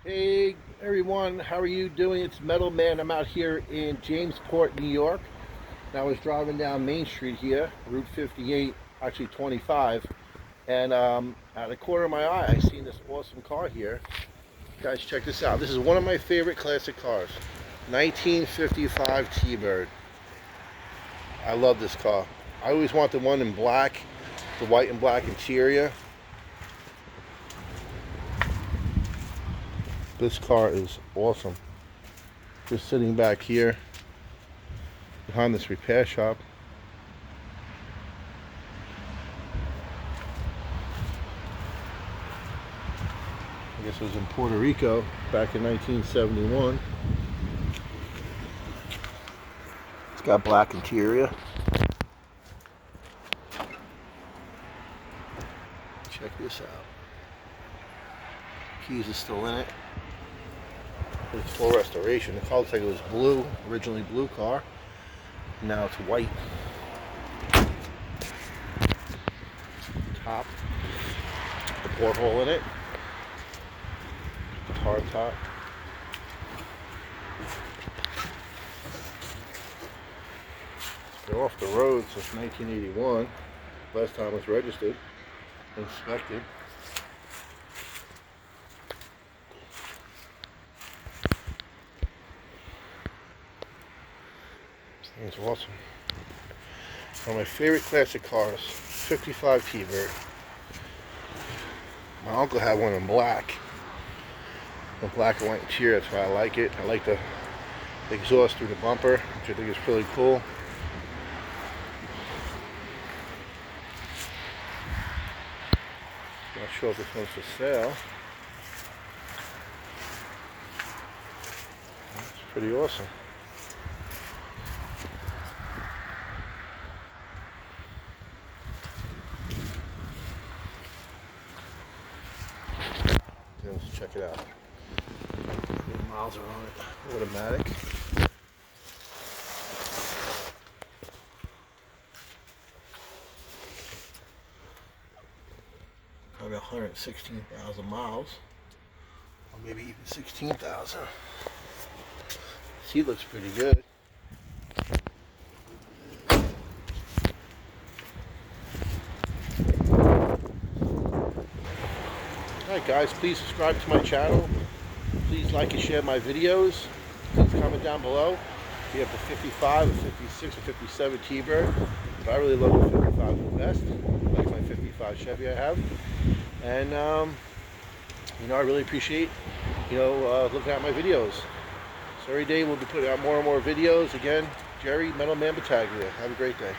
Hey everyone, how are you doing? It's Metal Man. I'm out here in Jamesport, New York. And I was driving down Main Street here, Route 58, actually 25, and out of the corner of my eye, I seen this awesome car here. Guys, check this out. This is one of my favorite classic cars, 1955 T-Bird. I love this car. I always wanted one in black, the white and black interior. This car is awesome. Just sitting back here behind this repair shop. I guess it was in Puerto Rico back in 1971. It's got black interior. Check this out. Keys are still in it. It's full restoration. The car looks like it was blue, originally blue car. Now it's white. Top, the porthole in it, the hard top. It's been off the road since 1981. Last time it was registered, inspected. It's awesome. One of my favorite classic cars, 55 T-Bird. My uncle had one in black. The black and white interior, that's why I like it. I like the exhaust through the bumper, which I think is really cool. Not sure if this one's for sale. It's pretty awesome. Let's check it out. How many miles are on it? Automatic. Probably 116,000 miles. Or maybe even 16,000. Seat looks pretty good. Alright guys, please subscribe to my channel. Please like and share my videos. Please comment down below if you have the 55, the 56, or 57 T-Bird. But I really love the 55 the best. I like my 55 Chevy I have. And I really appreciate looking at my videos. So every day we'll be putting out more and more videos. Again, Jerry, Metal Man Battaglia. Have a great day.